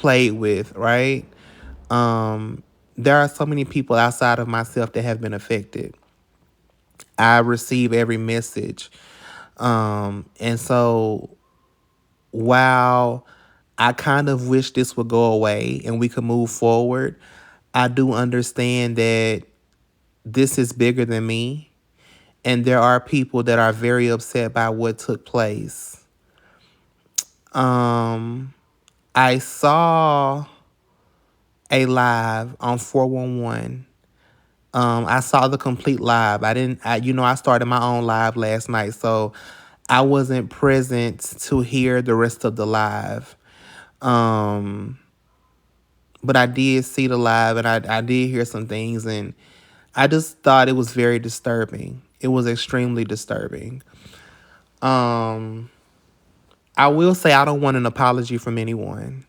played with, right? There are so many people outside of myself that have been affected. I receive every message. And so while I kind of wish this would go away and we could move forward, I do understand that this is bigger than me. And there are people that are very upset by what took place. I saw a live on 411. I saw the complete live. I started my own live last night, so I wasn't present to hear the rest of the live. But I did see the live, and I did hear some things, and I just thought it was very disturbing. It was extremely disturbing. I will say I don't want an apology from anyone,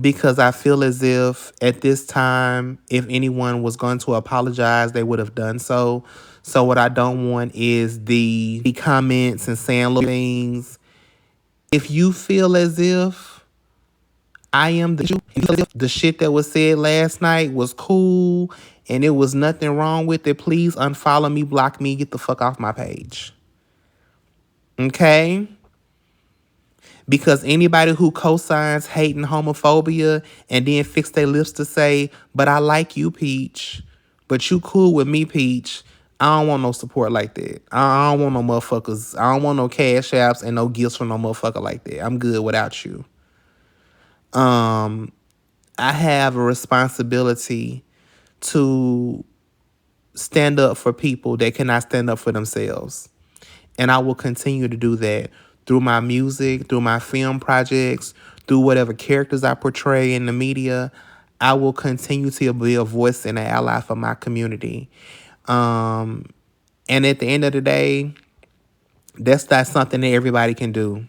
because I feel as if at this time, if anyone was going to apologize, they would have done so. So what I don't want is the comments and saying little things. If you feel as if I am the shit that was said last night was cool and it was nothing wrong with it, please unfollow me, block me, get the fuck off my page. Okay? Because anybody who co-signs hate and homophobia and then fix their lips to say, but I like you, Peach, but you cool with me, Peach, I don't want no support like that. I don't want no motherfuckers. I don't want no cash apps and no gifts from no motherfucker like that. I'm good without you. I have a responsibility to stand up for people that cannot stand up for themselves. And I will continue to do that through my music, through my film projects, through whatever characters I portray in the media. I will continue to be a voice and an ally for my community. And at the end of the day, that's not something that everybody can do.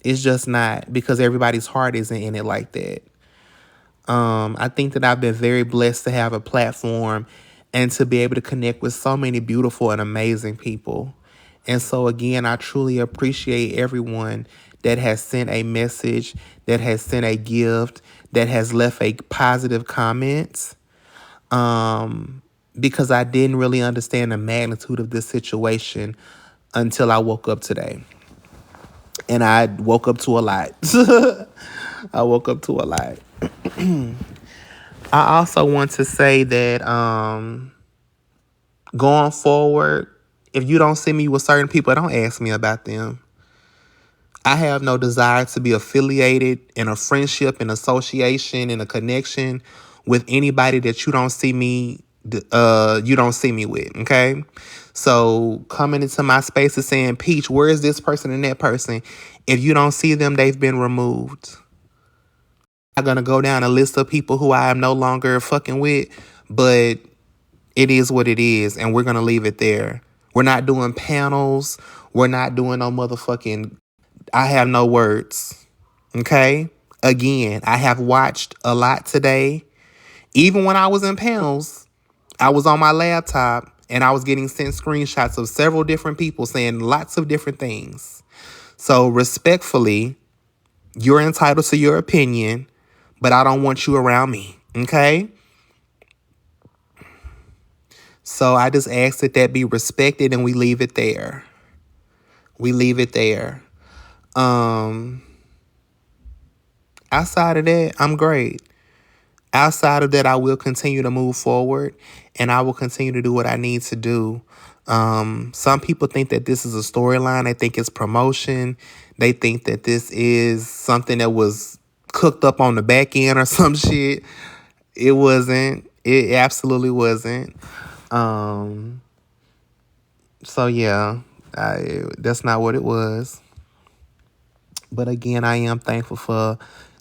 It's just not, because everybody's heart isn't in it like that. I think that I've been very blessed to have a platform and to be able to connect with so many beautiful and amazing people. And so again, I truly appreciate everyone that has sent a message, that has sent a gift, that has left a positive comment. Because I didn't really understand the magnitude of this situation until I woke up today. And I woke up to a lot. I woke up to a lot. I also want to say that going forward, if you don't see me with certain people, don't ask me about them. I have no desire to be affiliated in a friendship, an association, in a connection with anybody that you don't see me with, okay? So coming into my space and saying, Peach, where is this person and that person? If you don't see them, they've been removed. I'm going to go down a list of people who I am no longer fucking with, but it is what it is, and we're going to leave it there. We're not doing panels. We're not doing no motherfucking... I have no words, okay? Again, I have watched a lot today. Even when I was in panels, I was on my laptop, and I was getting sent screenshots of several different people saying lots of different things. So respectfully, you're entitled to your opinion, but I don't want you around me, okay? So I just ask that be respected, and we leave it there. We leave it there. Outside of that, I'm great. Outside of that, I will continue to move forward, and I will continue to do what I need to do. Some people think that this is a storyline. They think it's promotion. They think that this is something that was cooked up on the back end or some shit. It wasn't. It absolutely wasn't. So yeah, that's not what it was. But again, I am thankful for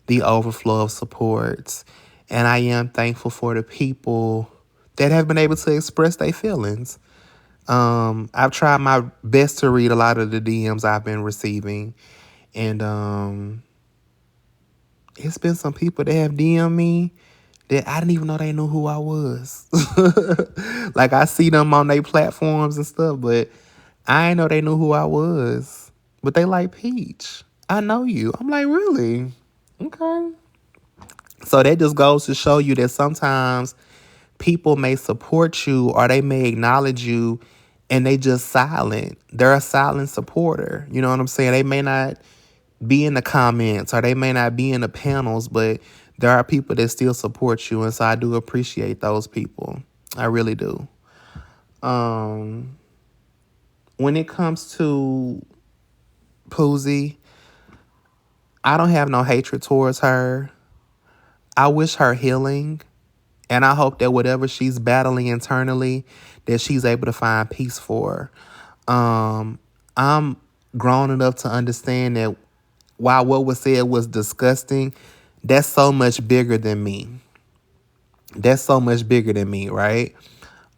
the overflow of supports. And I am thankful for the people that have been able to express their feelings. I've tried my best to read a lot of the DMs I've been receiving. And it's been some people that have DM'd me that I didn't even know they knew who I was. Like, I see them on their platforms and stuff, but I didn't know they knew who I was. But they like, Peach, I know you. I'm like, really? Okay. So that just goes to show you that sometimes people may support you or they may acknowledge you and they just silent. They're a silent supporter. You know what I'm saying? They may not be in the comments or they may not be in the panels, but there are people that still support you. And so I do appreciate those people. I really do. Um, when it comes to Poozie, I don't have no hatred towards her. I wish her healing. And I hope that whatever she's battling internally, that she's able to find peace for. I'm grown enough to understand that while what was said was disgusting, that's so much bigger than me. That's so much bigger than me, right?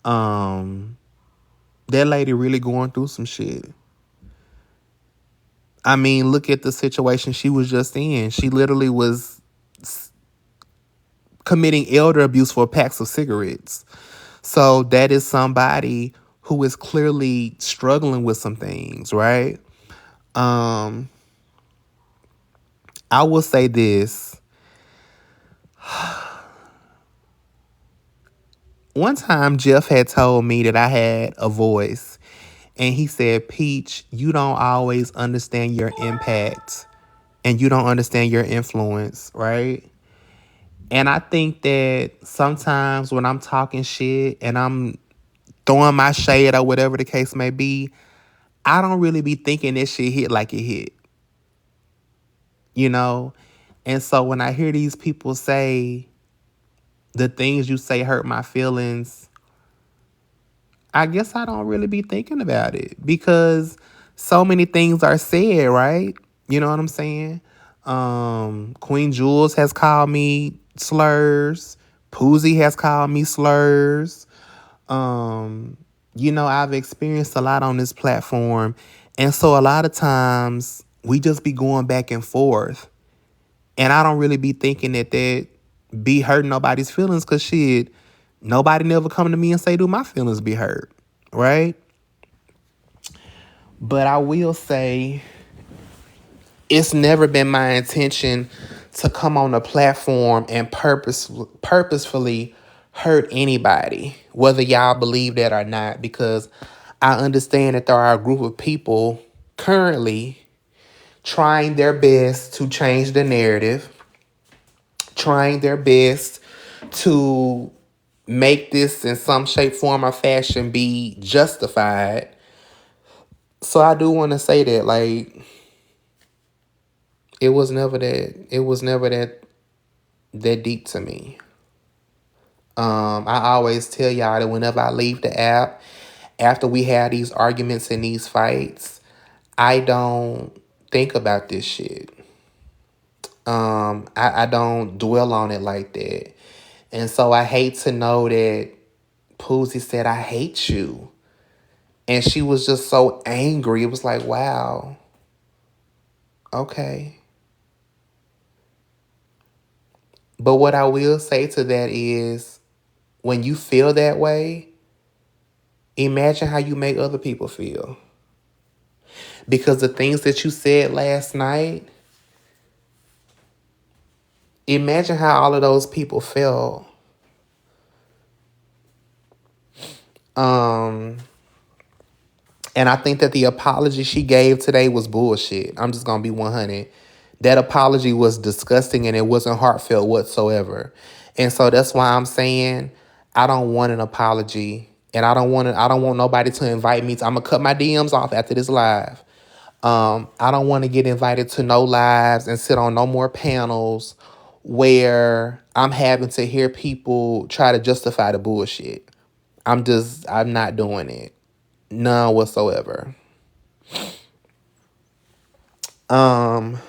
Um, that lady really going through some shit. I mean, look at the situation she was just in. She literally was committing elder abuse for packs of cigarettes. So that is somebody who is clearly struggling with some things, right? Um, I will say this. One time Jeff had told me that I had a voice, and he said, Peach, you don't always understand your impact and you don't understand your influence, right? And I think that sometimes when I'm talking shit and I'm throwing my shade or whatever the case may be, I don't really be thinking this shit hit like it hit, you know? And so when I hear these people say the things you say hurt my feelings, I guess I don't really be thinking about it because so many things are said, right? You know what I'm saying? Queen Jules has called me slurs. Poozie has called me slurs. Um, I've experienced a lot on this platform. And so a lot of times we just be going back and forth. And I don't really be thinking that be hurting nobody's feelings because shit, nobody never come to me and say, do my feelings be hurt? Right? But I will say it's never been my intention to come on a platform and purposefully hurt anybody, whether y'all believe that or not, because I understand that there are a group of people currently trying their best to change the narrative, trying their best to make this in some shape, form, or fashion be justified. So I do want to say that, like, it was never that deep to me. I always tell y'all that whenever I leave the app, after we have these arguments and these fights, I don't think about this shit. I don't dwell on it like that. And so I hate to know that Poozie said, I hate you. And she was just so angry. It was like, wow, okay. But what I will say to that is, when you feel that way, imagine how you make other people feel. Because the things that you said last night, imagine how all of those people felt. Um, and I think that the apology she gave today was bullshit. I'm just gonna be 100. That apology was disgusting and it wasn't heartfelt whatsoever. And so that's why I'm saying I don't want an apology. And I don't want nobody to invite me to. I'm gonna cut my DMs off after this live. I don't want to get invited to no lives and sit on no more panels where I'm having to hear people try to justify the bullshit. I'm not doing it. None whatsoever. Um,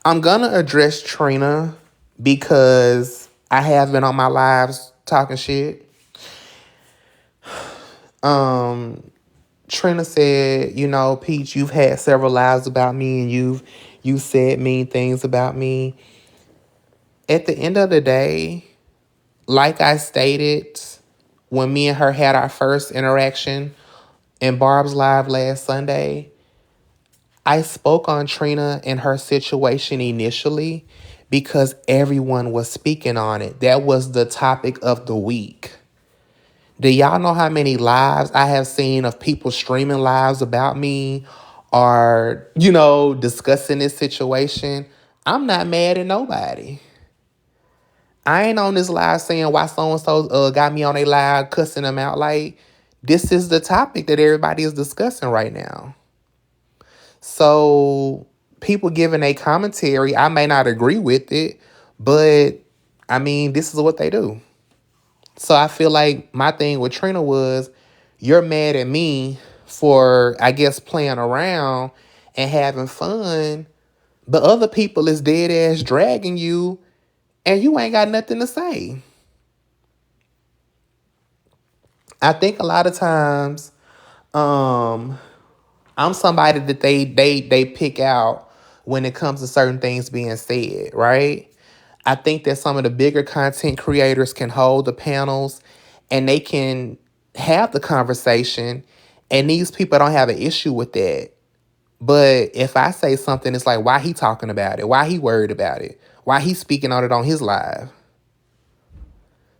I'm gonna address Trina because I have been on my lives talking shit. Trina said, Peach, you've had several lives about me and you said mean things about me. At the end of the day, like I stated, when me and her had our first interaction in Barb's Live last Sunday, I spoke on Trina and her situation initially because everyone was speaking on it. That was the topic of the week. Do y'all know how many lives I have seen of people streaming lives about me or, discussing this situation? I'm not mad at nobody. I ain't on this live saying why so-and-so got me on a live cussing them out. Like, this is the topic that everybody is discussing right now. So people giving a commentary, I may not agree with it, but I mean, this is what they do. So I feel like my thing with Trina was, you're mad at me for, I guess, playing around and having fun, but other people is dead ass dragging you and you ain't got nothing to say. I think a lot of times, I'm somebody that they pick out when it comes to certain things being said, right? I think that some of the bigger content creators can hold the panels and they can have the conversation, and these people don't have an issue with that. But if I say something, it's like, why he talking about it? Why he worried about it? Why he speaking on it on his live?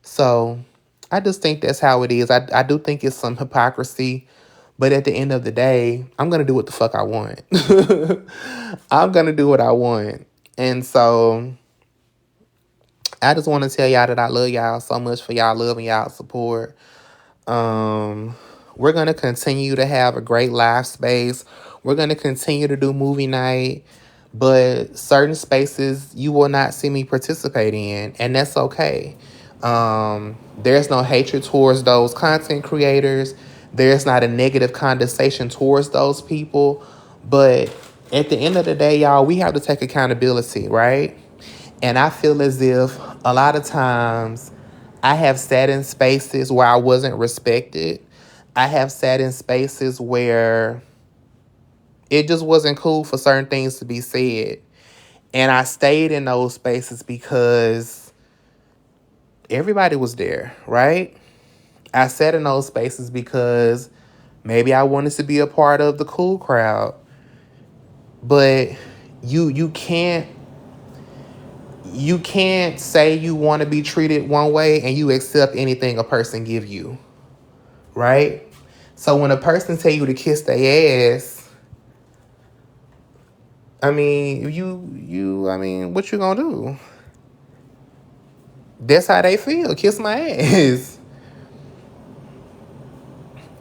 So I just think that's how it is. I do think it's some hypocrisy. But at the end of the day, I'm going to do what the fuck I want. I'm going to do what I want. And so I just want to tell y'all that I love y'all so much for y'all love and y'all support. We're going to continue to have a great live space. We're going to continue to do movie night. But certain spaces you will not see me participate in. And that's okay. There's no hatred towards those content creators. There's not a negative condensation towards those people. But at the end of the day, y'all, we have to take accountability, right? And I feel as if a lot of times I have sat in spaces where I wasn't respected. I have sat in spaces where it just wasn't cool for certain things to be said. And I stayed in those spaces because everybody was there, right? I sat in those spaces because maybe I wanted to be a part of the cool crowd. But you can't say you want to be treated one way and you accept anything a person give you, right? So when a person tell you to kiss their ass, I mean, what you gonna do? That's how they feel. Kiss my ass,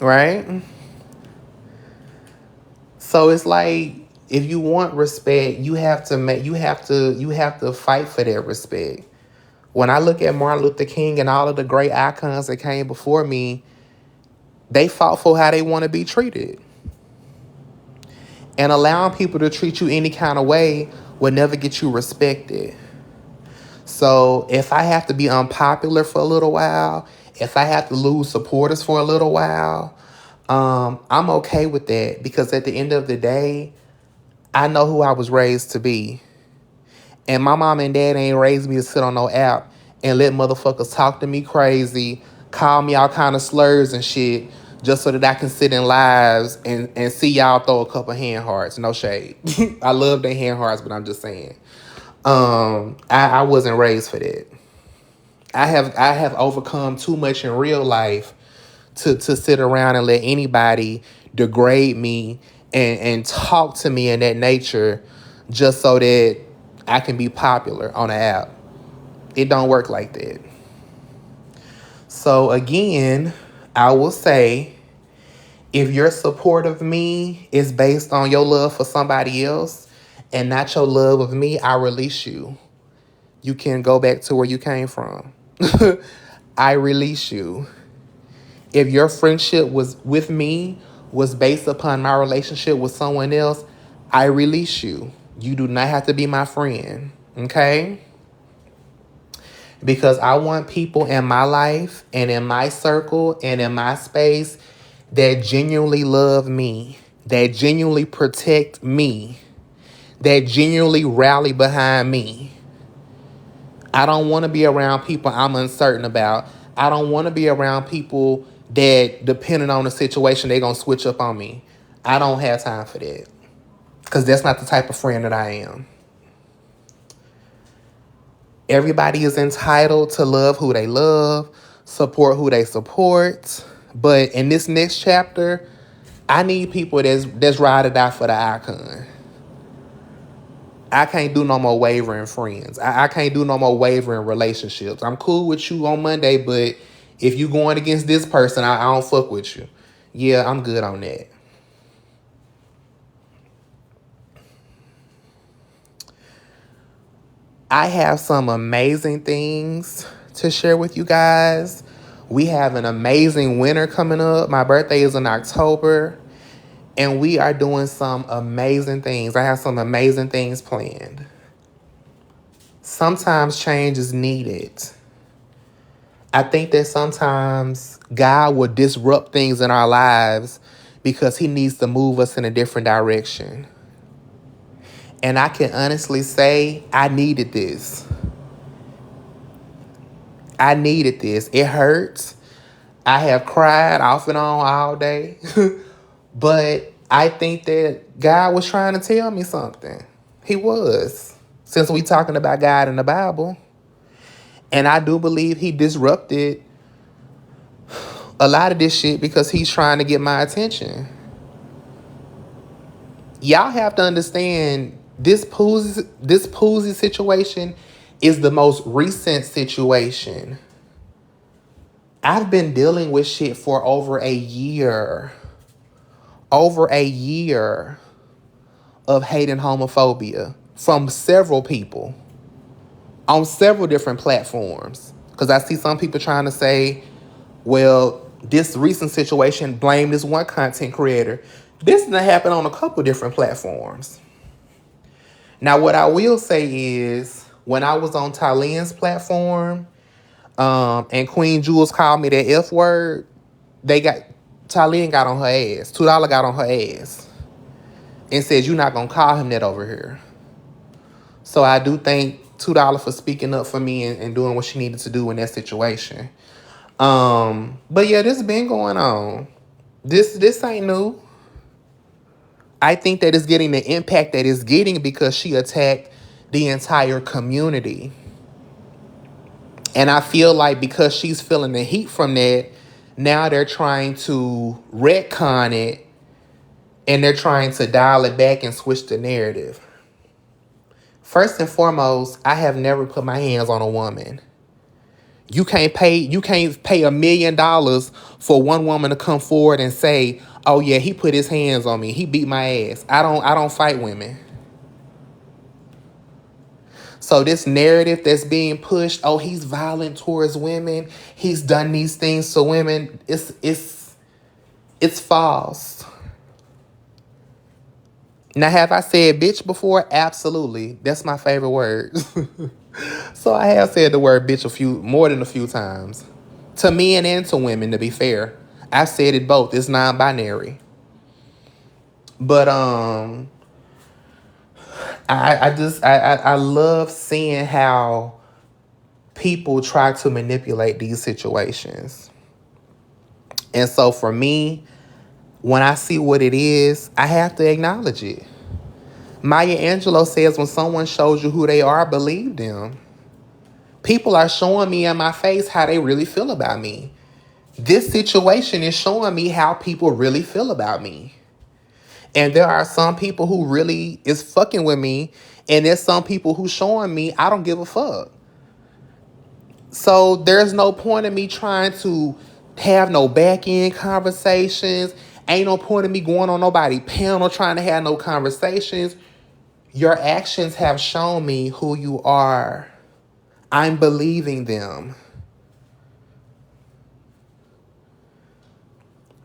right? So it's like, if you want respect, you have to fight for that respect. When I look at Martin Luther King and all of the great icons that came before me, they fought for how they want to be treated. And allowing people to treat you any kind of way will never get you respected. So if I have to be unpopular for a little while, if I have to lose supporters for a little while, I'm okay with that, because at the end of the day, I know who I was raised to be. And my mom and dad ain't raised me to sit on no app and let motherfuckers talk to me crazy, call me all kind of slurs and shit, just so that I can sit in lives and see y'all throw a couple hand hearts. No shade. I love their hand hearts, but I'm just saying. I wasn't raised for that. I have overcome too much in real life to sit around and let anybody degrade me and talk to me in that nature just so that I can be popular on the app. It don't work like that. So again, I will say, if your support of me is based on your love for somebody else and not your love of me, I release you. You can go back to where you came from. I release you. If your friendship was with me was based upon my relationship with someone else, I release you. You do not have to be my friend, okay? Because I want people in my life and in my circle and in my space that genuinely love me, that genuinely protect me, that genuinely rally behind me. I don't want to be around people I'm uncertain about. I don't want to be around people that, depending on the situation, they're going to switch up on me. I don't have time for that. Because that's not the type of friend that I am. Everybody is entitled to love who they love, support who they support. But in this next chapter, I need people that's ride or die for the icon. I can't do no more wavering friends. I can't do no more wavering relationships. I'm cool with you on Monday, but if you going against this person, I don't fuck with you. Yeah, I'm good on that. I have some amazing things to share with you guys. We have an amazing winter coming up. My birthday is in October, and we are doing some amazing things. I have some amazing things planned. Sometimes change is needed. I think that sometimes God will disrupt things in our lives because he needs to move us in a different direction. And I can honestly say I needed this. I needed this. It hurts. I have cried off and on all day. But I think that God was trying to tell me something. He was. Since we talking about God in the Bible. And I do believe he disrupted a lot of this shit because he's trying to get my attention. Y'all have to understand this Poozie situation is the most recent situation. I've been dealing with shit for over a year. Over a year of hate and homophobia from several people on several different platforms. Because I see some people trying to say, well, this recent situation, blame this one content creator. This done happened on a couple different platforms. Now, what I will say is, when I was on Tylen's platform, and Queen Jules called me that F word, Tylen got on her ass. $2 got on her ass. And said, you're not going to call him that over here. So I do thank $2 for speaking up for me and doing what she needed to do in that situation. But yeah, this been going on. This ain't new. I think that it's getting the impact that it's getting because she attacked the entire community. And I feel like because she's feeling the heat from that, now they're trying to retcon it and they're trying to dial it back and switch the narrative. First and foremost, I have never put my hands on a woman. You can't pay $1 million for one woman to come forward and say, oh yeah, he put his hands on me. He beat my ass. I don't fight women. So this narrative that's being pushed, oh, he's violent towards women. He's done these things to women. It's false. Now, have I said bitch before? Absolutely. That's my favorite word. So I have said the word bitch more than a few times. To men and to women, to be fair. I've said it both. It's non-binary. But I love seeing how people try to manipulate these situations. And so for me, when I see what it is, I have to acknowledge it. Maya Angelou says when someone shows you who they are, believe them. People are showing me in my face how they really feel about me. This situation is showing me how people really feel about me. And there are some people who really is fucking with me. And there's some people who showing me I don't give a fuck. So there's no point in me trying to have no back end conversations. Ain't no point in me going on nobody panel trying to have no conversations. Your actions have shown me who you are. I'm believing them.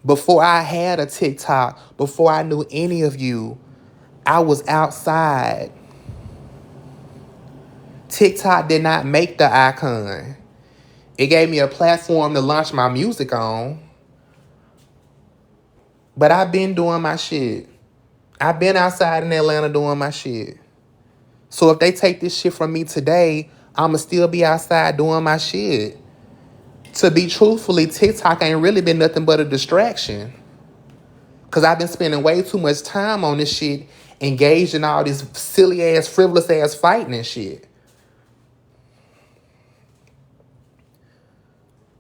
Before I had a TikTok, before I knew any of you, I was outside. TikTok did not make the icon. It gave me a platform to launch my music on. But I've been doing my shit. I've been outside in Atlanta doing my shit. So if they take this shit from me today, I'ma still be outside doing my shit. To be truthfully, TikTok ain't really been nothing but a distraction. Because I've been spending way too much time on this shit engaged in all this silly ass, frivolous ass fighting and shit.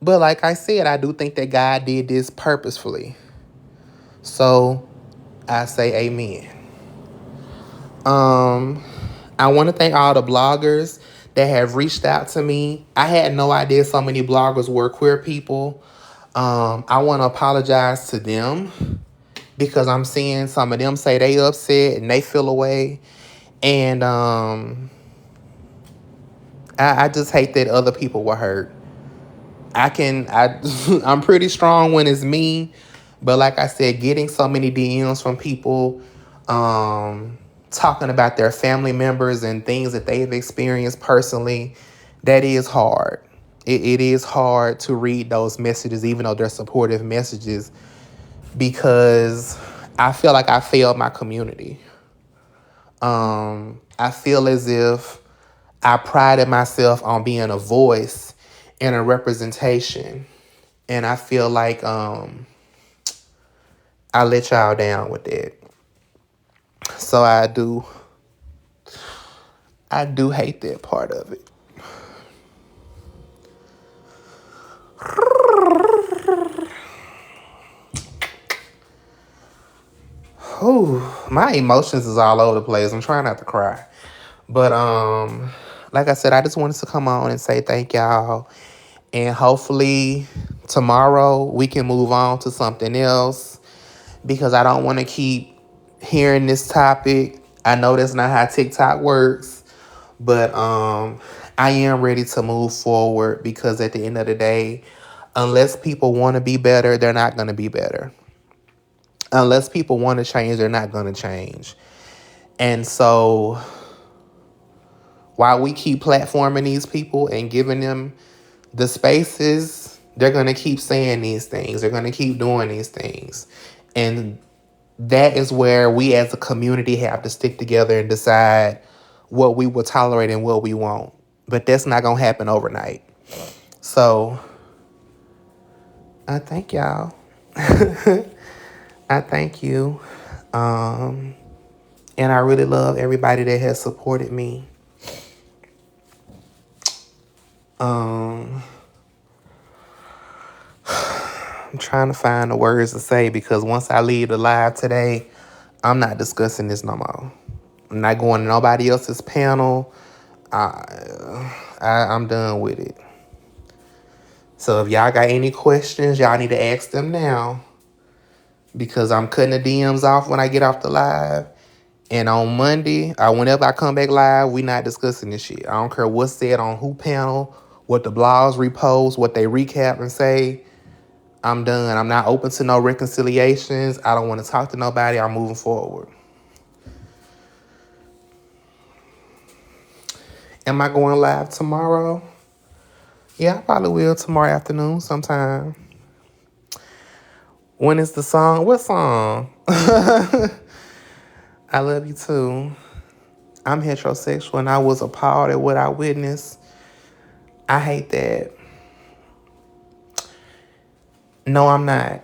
But like I said, I do think that God did this purposefully. So I say amen. I want to thank all the bloggers that have reached out to me. I had no idea so many bloggers were queer people. I want to apologize to them because I'm seeing some of them say they upset and they feel away. And I just hate that other people were hurt. I'm pretty strong when it's me, but like I said, getting so many DMs from people talking about their family members and things that they've experienced personally, that is hard. It is hard to read those messages, even though they're supportive messages, because I feel like I failed my community. I feel as if I prided myself on being a voice and a representation. And I feel like I let y'all down with that. So I do hate that part of it. Whew, my emotions is all over the place. I'm trying not to cry. But like I said, I just wanted to come on and say thank y'all. And hopefully tomorrow we can move on to something else, because I don't want to keep hearing this topic. I know that's not how TikTok works, but I am ready to move forward, because at the end of the day, unless people want to be better, they're not going to be better. Unless people want to change, they're not going to change. And so while we keep platforming these people and giving them the spaces, they're going to keep saying these things. They're going to keep doing these things. And that is where we as a community have to stick together and decide what we will tolerate and what we won't. But that's not going to happen overnight. So I thank y'all. I thank you. And I really love everybody that has supported me. I'm trying to find the words to say, because once I leave the live today, I'm not discussing this no more. I'm not going to nobody else's panel. I'm done with it. So if y'all got any questions, y'all need to ask them now, because I'm cutting the DMs off when I get off the live. And on Monday, or whenever I come back live, we not discussing this shit. I don't care what's said on who panel, what the blogs repost, what they recap and say. I'm done. I'm not open to no reconciliations. I don't want to talk to nobody. I'm moving forward. Am I going live tomorrow? Yeah, I probably will tomorrow afternoon sometime. When is the song? What song? I love you too. I'm heterosexual and I was appalled at what I witnessed. I hate that. No, I'm not.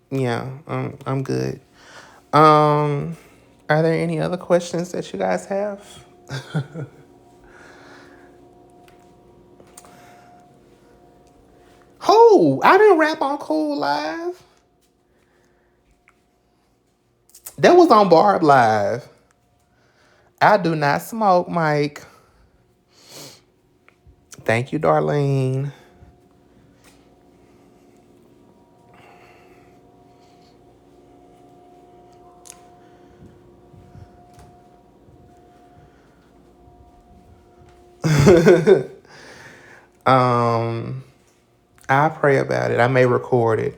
Yeah, I'm good. Are there any other questions that you guys have? Oh, I didn't rap on Cool Live. That was on Barb Live. I do not smoke, Mike. Thank you, Darlene. I'll pray about it. I may record it.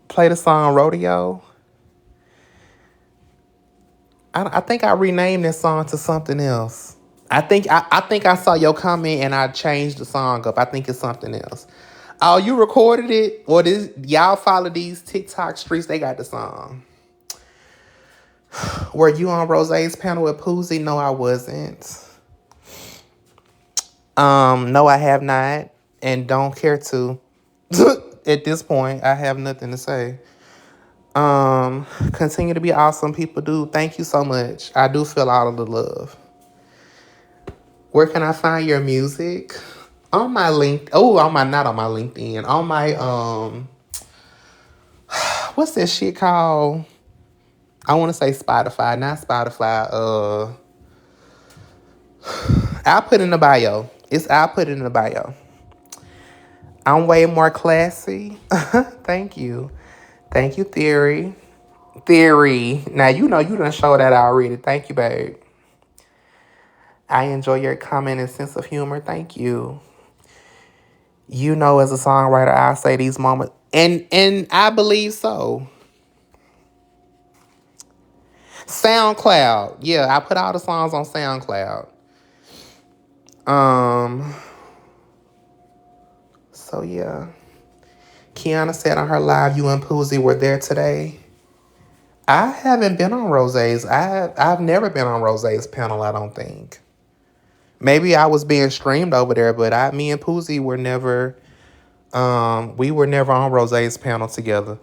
Play the song Rodeo. I think I renamed that song to something else. I think I saw your comment and I changed the song up. I think it's something else. Oh, you recorded it? Or this y'all follow these TikTok streets, they got the song. Were you on Rosé's panel with Poozy? No, I wasn't. No, I have not, and don't care to. At this point, I have nothing to say. Continue to be awesome, people. Do thank you so much. I do feel all of the love. Where can I find your music? On my link. Oh, on my not on my LinkedIn. On my what's that shit called? I want to say Spotify, not Spotify. I'll put in the bio. I'll put it in the bio. I'm way more classy. Thank you. Thank you, Theory. Theory. Now, you know you done show that already. Thank you, babe. I enjoy your comment and sense of humor. Thank you. You know, as a songwriter, I say these moments. And I believe so. SoundCloud. Yeah, I put all the songs on SoundCloud. So yeah. Kiana said on her live, you and Poozy were there today. I haven't been on Rosé's. I've never been on Rosé's panel, I don't think. Maybe I was being streamed over there, but me and Poozy were never we were never on Rosé's panel together.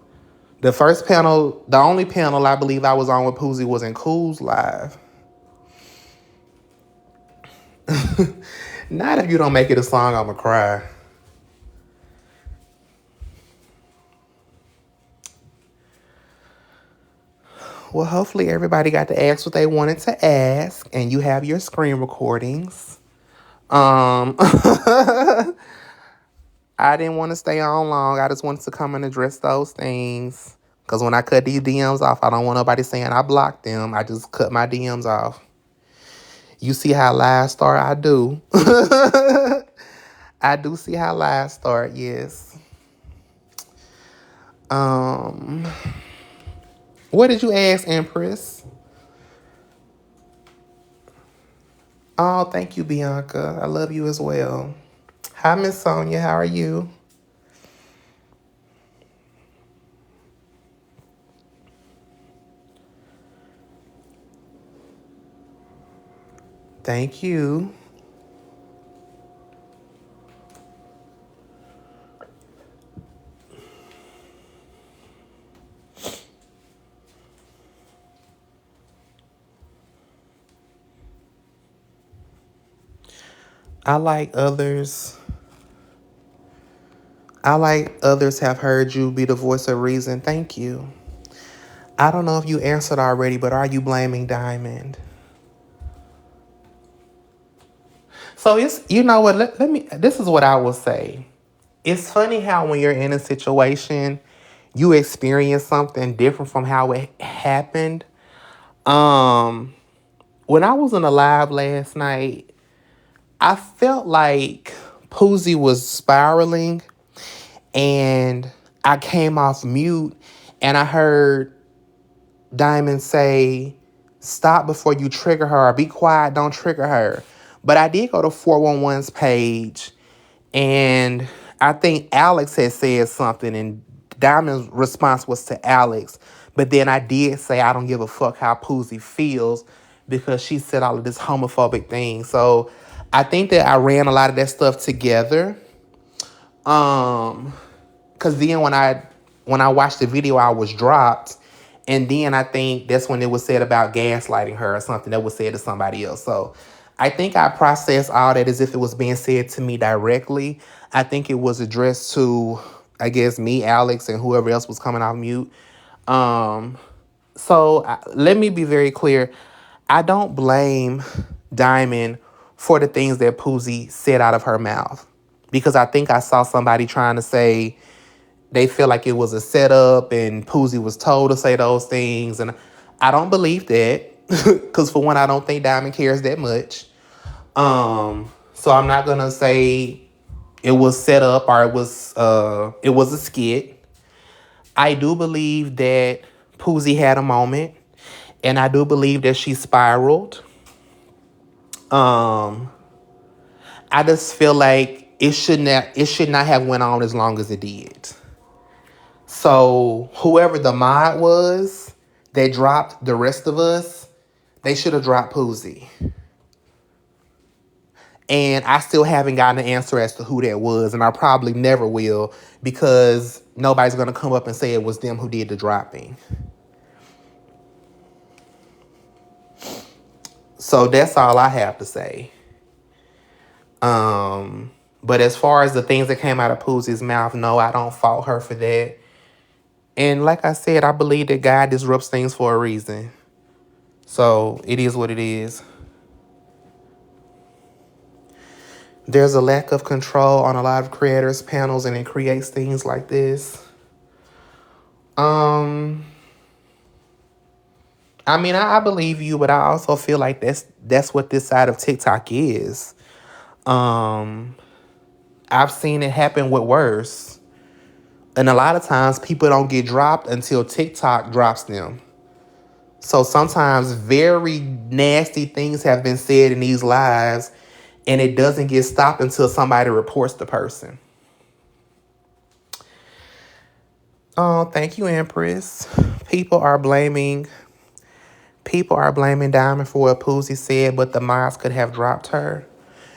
The first panel, the only panel I believe I was on with Poozy was in Cool's live. Not if you don't make it a song, I'ma cry. Well, hopefully everybody got to ask what they wanted to ask, and you have your screen recordings. I didn't want to stay on long. I just wanted to come and address those things. Because when I cut these DMs off, I don't want nobody saying I blocked them. I just cut my DMs off. You see how lives start? I do. I do see how lives start, yes. What did you ask, Empress? Oh, thank you, Bianca. I love you as well. Hi, Miss Sonia. How are you? Thank you. I like others have heard you be the voice of reason. Thank you. I don't know if you answered already, but are you blaming Diamond? So it's, you know what, let me, this is what I will say. It's funny how when you're in a situation, you experience something different from how it happened. When I was on the live last night, I felt like Poozy was spiraling, and I came off mute and I heard Diamond say, stop before you trigger her, or be quiet, don't trigger her. But I did go to 411's page, and I think Alex had said something, and Diamond's response was to Alex. But then I did say I don't give a fuck how Poozy feels, because she said all of this homophobic thing. So I think that I ran a lot of that stuff together. Cause then when I watched the video, I was dropped. And then I think that's when it was said about gaslighting her or something that was said to somebody else. So I think I processed all that as if it was being said to me directly. I think it was addressed to, I guess, me, Alex, and whoever else was coming off mute. Let me be very clear. I don't blame Diamond for the things that Poozy said out of her mouth. Because I think I saw somebody trying to say they feel like it was a setup and Poozy was told to say those things. And I don't believe that. Because for one, I don't think Diamond cares that much. So I'm not going to say it was set up or it was a skit. I do believe that Poozy had a moment. And I do believe that she spiraled. I just feel like it should not have went on as long as it did. So whoever the mod was that dropped the rest of us, they should have dropped Poozy. And I still haven't gotten an answer as to who that was. And I probably never will, because nobody's going to come up and say it was them who did the dropping. So that's all I have to say. But as far as the things that came out of Poosie's mouth, no, I don't fault her for that. And like I said, I believe that God disrupts things for a reason. So it is what it is. There's a lack of control on a lot of creators' panels, and it creates things like this. I mean, I believe you, but I also feel like that's what this side of TikTok is. I've seen it happen with worse. And a lot of times people don't get dropped until TikTok drops them. So sometimes very nasty things have been said in these lives, and it doesn't get stopped until somebody reports the person. Oh, thank you, Empress. People are blaming Diamond for what Poosie said, but the mods could have dropped her.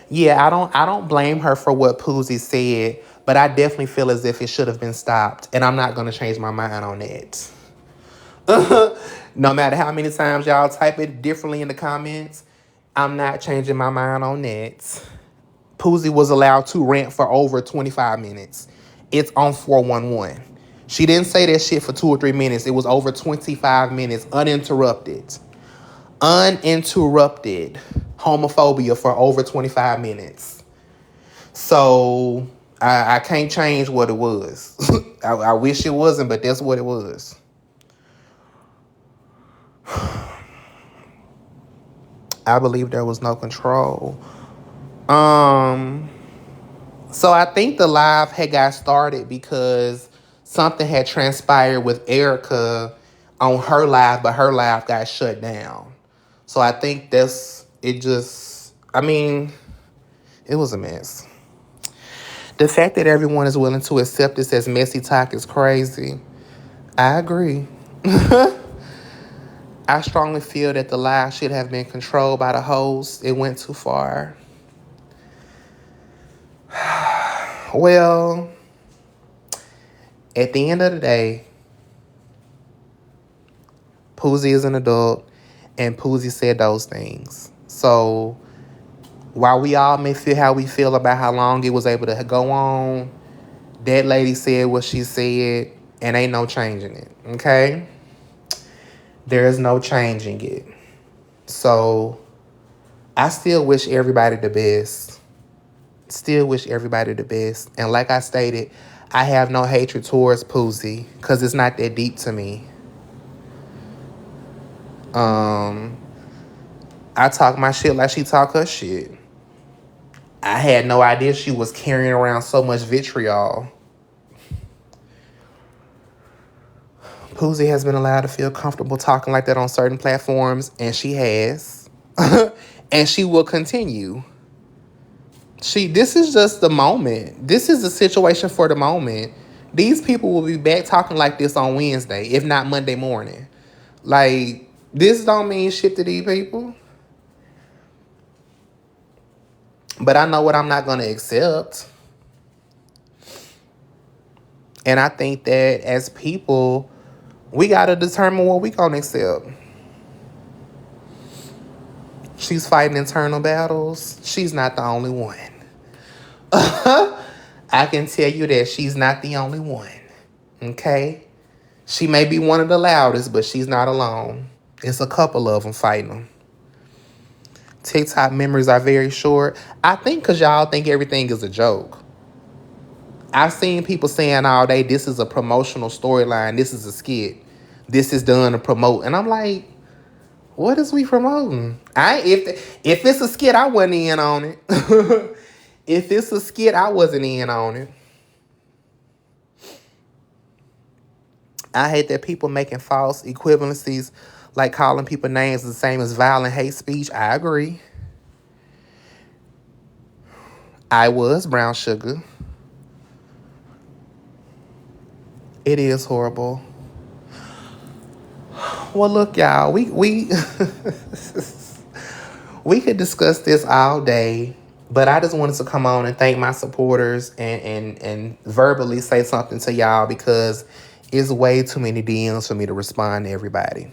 Yeah, I don't blame her for what Poosie said, but I definitely feel as if it should have been stopped, and I'm not gonna change my mind on that. No matter how many times y'all type it differently in the comments, I'm not changing my mind on that. Poosie was allowed to rant for over 25 minutes. It's on 411. She didn't say that shit for 2 or 3 minutes. It was over 25 minutes, uninterrupted. Uninterrupted homophobia for over 25 minutes. So I can't change what it was. I wish it wasn't, but that's what it was. I believe there was no control. So I think the live had got started because something had transpired with Erica on her live, but her live got shut down. So I think it was a mess. The fact that everyone is willing to accept this as messy talk is crazy. I agree. I strongly feel that the live should have been controlled by the host. It went too far. Well, at the end of the day, Poosie is an adult, and Poosie said those things. So while we all may feel how we feel about how long it was able to go on, that lady said what she said, and ain't no changing it, okay? There is no changing it. So I still wish everybody the best. Still wish everybody the best. And like I stated, I have no hatred towards Poosie because it's not that deep to me. I talk my shit like she talk her shit. I had no idea she was carrying around so much vitriol. Poosie has been allowed to feel comfortable talking like that on certain platforms, and she has. And she will continue. This is just the moment. This is the situation for the moment. These people will be back talking like this on Wednesday, if not Monday morning. Like, this don't mean shit to these people. But I know what I'm not going to accept. And I think that as people, we got to determine what we going to accept. She's fighting internal battles. She's not the only one. I can tell you that she's not the only one. Okay? She may be one of the loudest, but she's not alone. It's a couple of them fighting them. TikTok memories are very short. I think because y'all think everything is a joke. I've seen people saying all day, this is a promotional storyline. This is a skit. This is done to promote. And I'm like, what is we promoting? If it's a skit, I wasn't in on it. If it's a skit, I wasn't in on it. I hate that people making false equivalencies, like calling people names the same as violent hate speech. I agree. I was brown sugar. It is horrible. Well, look, y'all, we we could discuss this all day. But I just wanted to come on and thank my supporters and verbally say something to y'all because it's way too many DMs for me to respond to everybody.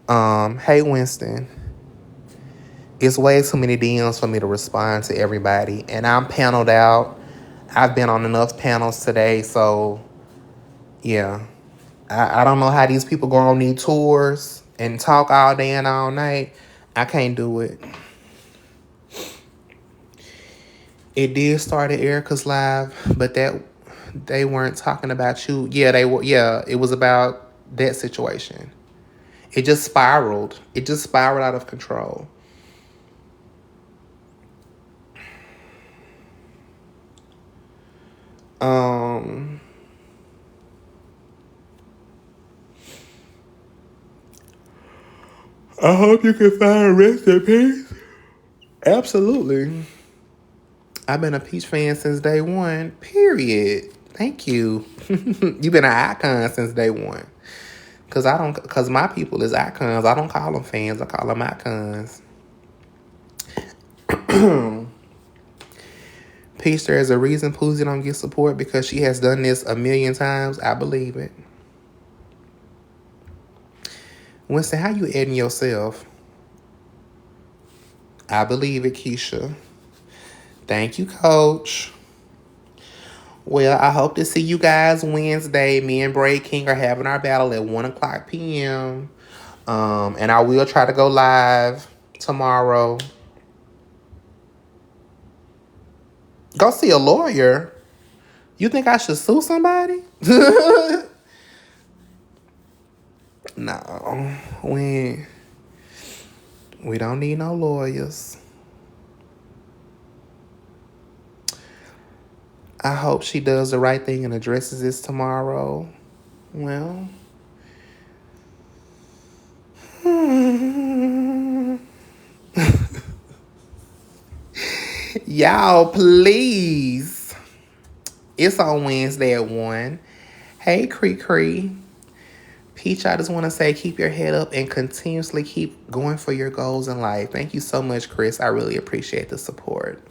Hey Winston. It's way too many DMs for me to respond to everybody. And I'm paneled out. I've been on enough panels today, so yeah. I don't know how these people go on these tours and talk all day and all night. I can't do it. It did start at Erica's live, but that they weren't talking about you. Yeah, they were. Yeah, it was about that situation. It just spiraled. It just spiraled out of control. Um, I hope you can find rest in peace. Absolutely. I've been a Peach fan since day one. Period. Thank you. You've been an icon since day one. Cause my people is icons. I don't call them fans. I call them icons. Peach, there is a reason Poozie don't get support because she has done this a million times. I believe it. Winston, how you adding yourself? I believe it, Keisha. Thank you, Coach. Well, I hope to see you guys Wednesday. Me and Braid King are having our battle at 1 o'clock p.m. And I will try to go live tomorrow. Go see a lawyer. You think I should sue somebody? No. We don't need no lawyers. I hope she does the right thing and addresses this tomorrow. Well. Y'all, please. It's on Wednesday at 1. Hey, Cree Cree. Peach, I just want to say keep your head up and continuously keep going for your goals in life. Thank you so much, Chris. I really appreciate the support.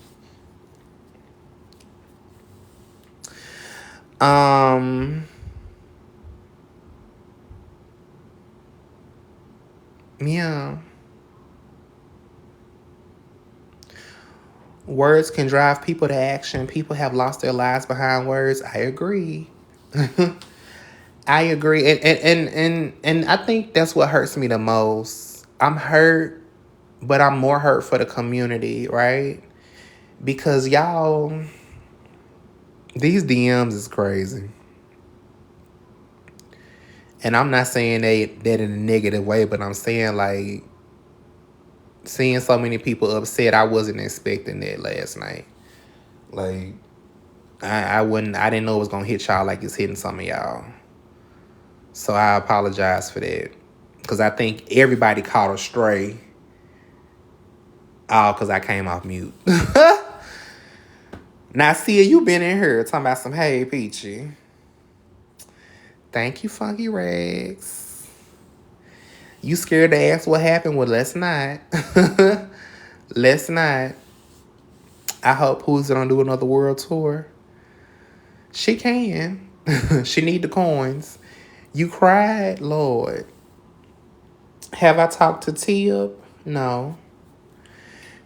Yeah. Words can drive people to action. People have lost their lives behind words. I agree. I agree. And I think that's what hurts me the most. I'm hurt, but I'm more hurt for the community, right? Because y'all, these DMs is crazy. And I'm not saying that in a negative way, but I'm saying like seeing so many people upset, I wasn't expecting that last night. Like I didn't know it was gonna hit y'all like it's hitting some of y'all. So I apologize for that. Cause I think everybody caught a stray. All cause I came off mute. Now see you been in here talking about some hey Peachy. Thank you, Funky Rex. You scared to ask what happened? Well, let's not. Let's not. I hope Who's gonna do another world tour. She can. She need the coins. You cried, Lord. Have I talked to Tia? No.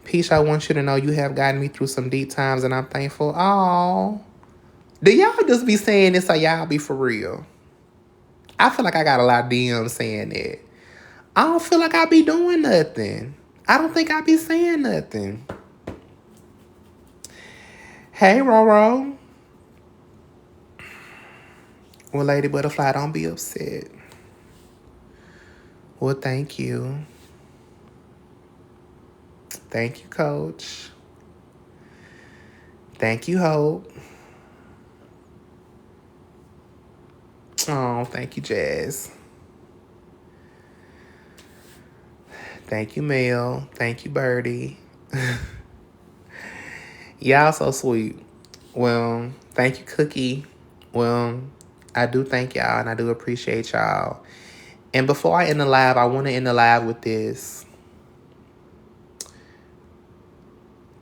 Peach, I want you to know you have gotten me through some deep times and I'm thankful. Oh. Do y'all just be saying this or y'all be for real? I feel like I got a lot of DMs saying that. I don't feel like I be doing nothing. I don't think I be saying nothing. Hey, Roro. Well, Lady Butterfly, don't be upset. Well, thank you. Thank you, Coach. Thank you, Hope. Oh, thank you, Jazz. Thank you, Mel. Thank you, Birdie. Y'all so sweet. Well, thank you, Cookie. Well, I do thank y'all and I do appreciate y'all. And before I end the live, I want to end the live with this.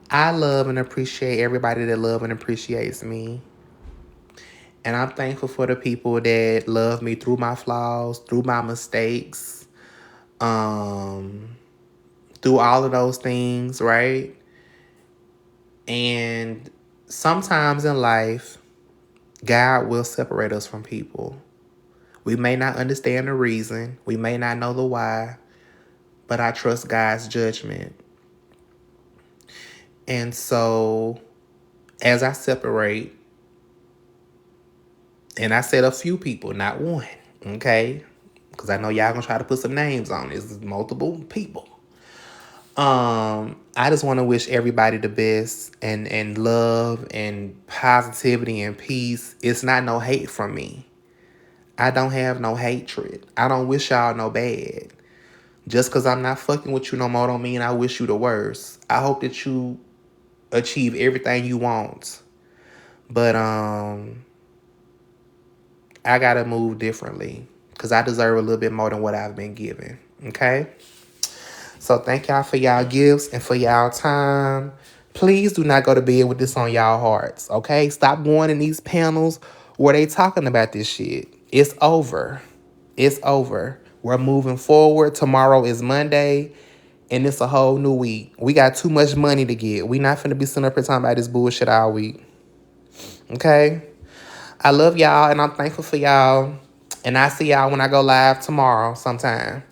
I love and appreciate everybody that love and appreciates me. And I'm thankful for the people that love me through my flaws, through my mistakes, um, through all of those things, right? And sometimes in life, God will separate us from people. We may not understand the reason, we may not know the why, but I trust God's judgment. And so, as I separate, and I said a few people, not one, okay? Because I know y'all gonna try to put some names on this. It's multiple people. I just want to wish everybody the best and love and positivity and peace. It's not no hate from me. I don't have no hatred. I don't wish y'all no bad. Just because I'm not fucking with you no more don't mean I wish you the worst. I hope that you achieve everything you want. But I gotta move differently because I deserve a little bit more than what I've been given. Okay? So thank y'all for y'all gifts and for y'all time. Please do not go to bed with this on y'all hearts, okay? Stop going in these panels where they talking about this shit. It's over. It's over. We're moving forward. Tomorrow is Monday, and it's a whole new week. We got too much money to get. We not finna be sitting up here talking about this bullshit all week, okay? I love y'all, and I'm thankful for y'all. And I see y'all when I go live tomorrow sometime.